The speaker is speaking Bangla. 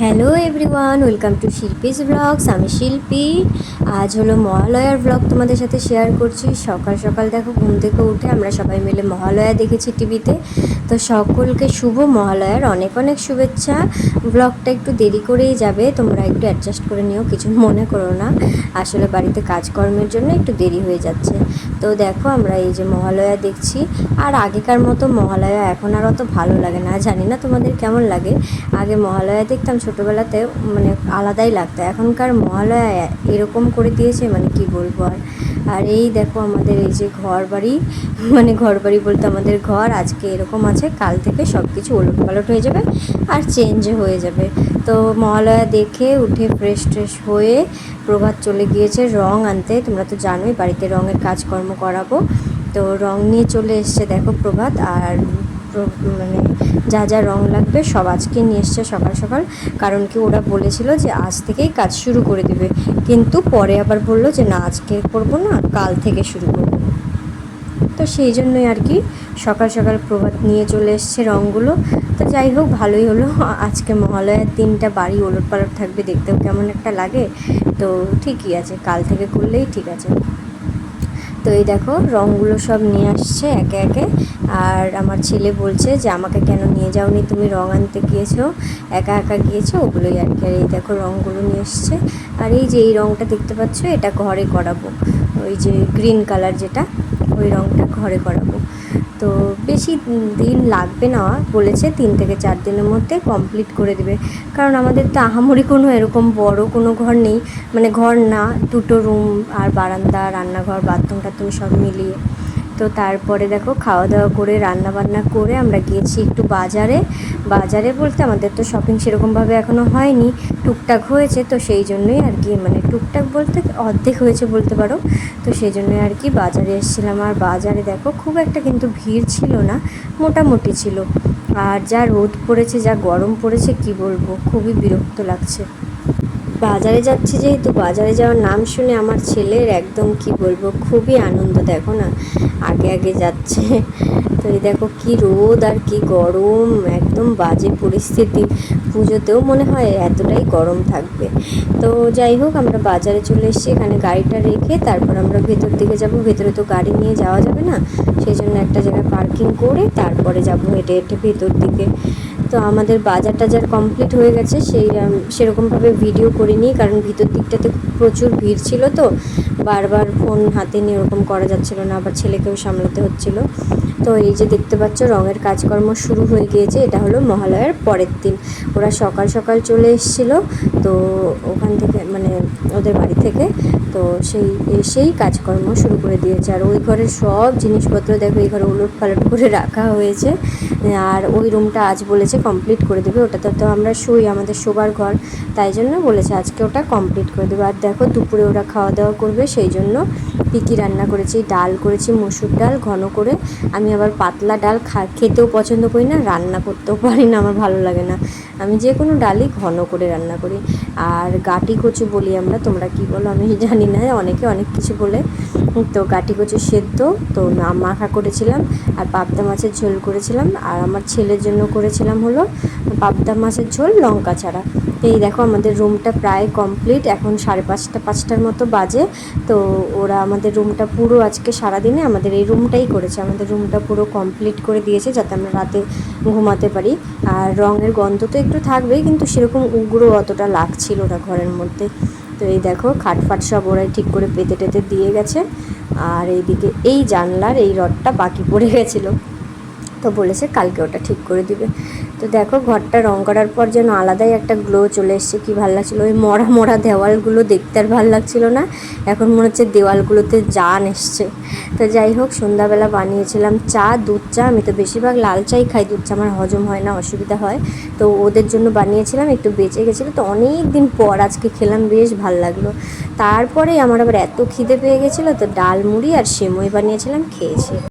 হ্যালো এভরিওয়ান, ওয়েলকাম টু শিল্পীস ব্লগস। আমি শিল্পী। আজ হলো মহালয়ার ব্লগ তোমাদের সাথে শেয়ার করছি। সকাল সকাল দেখো, ঘুম থেকে উঠে আমরা সবাই মিলে মহালয়া দেখেছি টিভিতে। তো সকলকে শুভ মহালয়ার অনেক অনেক শুভেচ্ছা। ব্লগটা একটু দেরি করেই যাবে, তোমরা একটু অ্যাডজাস্ট করে নিও, কিছু মনে করো না। আসলে বাড়িতে কাজকর্মের জন্য একটু দেরি হয়ে যাচ্ছে। তো দেখো, আমরা এই যে মহালয়া দেখছি। আর আগেকার মতো মহালয়া এখন আর অত ভালো লাগে না। জানি না তোমাদের কেমন লাগে। আগে মহালয়া দেখতাম ছোটোবেলাতে, মানে আলাদাই লাগতো। এখনকার মহালয়া এরকম করে দিয়েছে, মানে কি বলবো আর। আর এই দেখো আমাদের এই যে ঘর বাড়ি, মানে ঘর বাড়ি বলতে আমাদের ঘর আজকে এরকম আছে, কাল থেকে সব কিছু ওলট পালট হয়ে যাবে আর চেঞ্জ হয়ে যাবে। তো মহালয়া দেখে উঠে ফ্রেশ ট্রেশ হয়ে প্রভাত চলে গিয়েছে রং আনতে। তোমরা তো জানোই বাড়িতে রঙের কাজকর্ম করাবো, তো রং নিয়ে চলে এসছে দেখো প্রভাত। আর মানে যা যা রং লাগবে সব আজকে নিয়ে এসছে সকাল সকাল। কারণ কি, ওরা বলেছিল যে আজ থেকেই কাজ শুরু করে দেবে, কিন্তু পরে আবার বললো যে না, আজকে করবো না, কাল থেকে শুরু করবো। তো সেই জন্যই আর কি সকাল সকাল প্রভাত নিয়ে চলে এসছে রঙগুলো। তো যাই হোক, ভালোই হলো। আজকে মহালয়ার দিনটা বাড়ি ওলট পালট থাকবে, দেখতেও কেমন একটা লাগে। তো ঠিকই আছে, কাল থেকে করলেই ঠিক আছে। তো এই দেখো রঙগুলো সব নিয়ে আসছে একে একে। আর আমার ছেলে বলছে যে আমাকে কেন নিয়ে যাওনি, তুমি রঙ আনতে গিয়েছো, একা একা গিয়েছো, ওগুলোই আর কি। আর এই দেখো রঙগুলো নিয়ে এসছে। আর এই যে এই রঙটা দেখতে পাচ্ছ, এটা ঘরে করাবো। ওই যে গ্রিন কালার যেটা, ওই রঙটা ঘরে করাবো। তো বেশি দিন লাগবে না, বলেছে 3 থেকে 4 দিনের মধ্যে কমপ্লিট করে দেবে। কারণ আমাদের তো আহামরি কোনো এরকম বড় কোনো ঘর নেই, মানে ঘর না, 2টো রুম আর বারান্দা, রান্নাঘর, বাথরুম টাথরুম সব মিলিয়ে। তো তারপরে দেখো খাওয়া দাওয়া করে রান্না বান্না করে আমরা গিয়েছি একটু বাজারে। বাজারে বলতে আমাদের তো শপিং সেরকমভাবে এখনও হয়নি, টুকটাক হয়েছে। তো সেই জন্যই আর কি, মানে টুকটাক বলতে অর্ধেক হয়েছে বলতে পারো। তো সেই জন্যই আর কি বাজারে এসেছিলাম। আর বাজারে দেখো খুব একটা কিন্তু ভিড় ছিল না, মোটামুটি ছিল। আর যা রোদ পড়েছে, যা গরম পড়েছে, কি বলবো, খুবই বিরক্ত লাগছে। বাজারে যাচ্ছি যেহেতু, বাজারে যাওয়ার নাম শুনে আমার ছেলের একদম কি বলবো, খুবই আনন্দ। দেখো না, আগে আগে যাচ্ছে। তো এই দেখো কি রোদ আর কি গরম, একদম বাজে পরিস্থিতি। পুজোতেও মনে হয় এতটাই গরম থাকবে। তো যাই হোক, আমরা বাজারে চলে এসেছি। এখানে গাড়িটা রেখে তারপর আমরা ভেতর দিকে যাব। ভেতরে তো গাড়ি নিয়ে যাওয়া যাবে না, সেই জন্য একটা জায়গায় পার্কিং করে তারপরে যাব হেঁটে হেঁটে ভেতর দিকে। তো আমাদের বাজার টাজার কমপ্লিট হয়ে গেছে। সেরকমভাবে ভিডিও করিনি, কারণ ভিতর দিকটাতে প্রচুর ভিড় ছিল। তো বারবার ফোন হাতে নিয়ে ওরকম করা যাচ্ছিলো না, আবার ছেলেকেও সামলাতে হচ্ছিলো। তো এই যে দেখতে পাচ্ছ রঙের কাজকর্ম শুরু হয়ে গিয়েছে। এটা হলো মহালয়ার পরের দিন। ওরা সকাল সকাল চলে এসেছিলো, তো ওখান থেকে মানে ওদের বাড়ি থেকে। তো সেই কাজকর্ম শুরু করে দিয়েছে। আর ওই ঘরের সব জিনিসপত্র দেখো, এই ঘরে উলট পালট করে রাখা হয়েছে। আর ওই রুমটা আজ বলেছে কমপ্লিট করে দেবে। ওটাতে তো আমরা শুই, আমাদের শোবার ঘর, তাই জন্য বলেছে আজকে ওটা কমপ্লিট করে দেবে। আর দেখো দুপুরে ওরা খাওয়া দাওয়া করবে, সেই জন্য কী কী রান্না করেছি। ডাল করেছি, মসুর ডাল ঘন করে। আমি আবার পাতলা ডাল খেতেও পছন্দ করি না, রান্না করতেও পারি না, আমার ভালো লাগে না। আমি যে কোনো ডালই ঘন করে রান্না করি। আর গাটি কচু বলি আমরা, তোমরা কি বলো আমি জানি না, অনেকে অনেক কিছু বলে। তো গাটি কচু সেদ্ধ তো মাখা করেছিলাম। আর পাবদা মাছের ঝোল করেছিলাম। আর আমার ছেলের জন্য করেছিলাম হলো পাবদা মাছের ঝোল লঙ্কা ছাড়া। এই দেখো আমাদের রুমটা প্রায় কমপ্লিট, এখন 5:30 5টার মতো বাজে। তো ওরা আমাদের রুমটা পুরো আজকে সারাদিনে আমাদের এই রুমটাই করেছে, আমাদের রুমটা পুরো কমপ্লিট করে দিয়েছে, যাতে আমরা রাতে ঘুমাতে পারি। আর রঙের গন্ধ তো একটু থাকবেই, কিন্তু সেরকম উগ্র অতটা লাগছিল না ঘরের মধ্যে। তো এই দেখো খাটফাট সব ওরাই ঠিক করে পেতে টেতে দিয়ে গেছে। আর এইদিকে এই জানলার এই রডটা বাকি পড়ে গেছিলো, তো বলেছে কালকে ওটা ঠিক করে দিবে। তো দেখো ঘরটা রং করার পর যেন আলাদাই একটা গ্লো চলে এসছে, কী ভালো লাগছিলো। ওই মরা মরা দেওয়ালগুলো দেখতে আর ভালো লাগছিলো না, এখন মনে হচ্ছে দেওয়ালগুলোতে জান এসছে। তো যাই হোক, সন্ধ্যাবেলা বানিয়েছিলাম চা, দুধ চা। আমি তো বেশিরভাগ লাল চাই খাই, দুধ চা আমার হজম হয় না, অসুবিধা হয়। তো ওদের জন্য বানিয়েছিলাম, একটু বেঁচে গেছিলো, তো অনেক দিন পর আজকে খেলাম, বেশ ভালো লাগলো। তারপরে আমার আবার এত খিদে পেয়ে গেছিলো, তো ডাল মুড়ি আর সেমই বানিয়েছিলাম, খেয়েছি।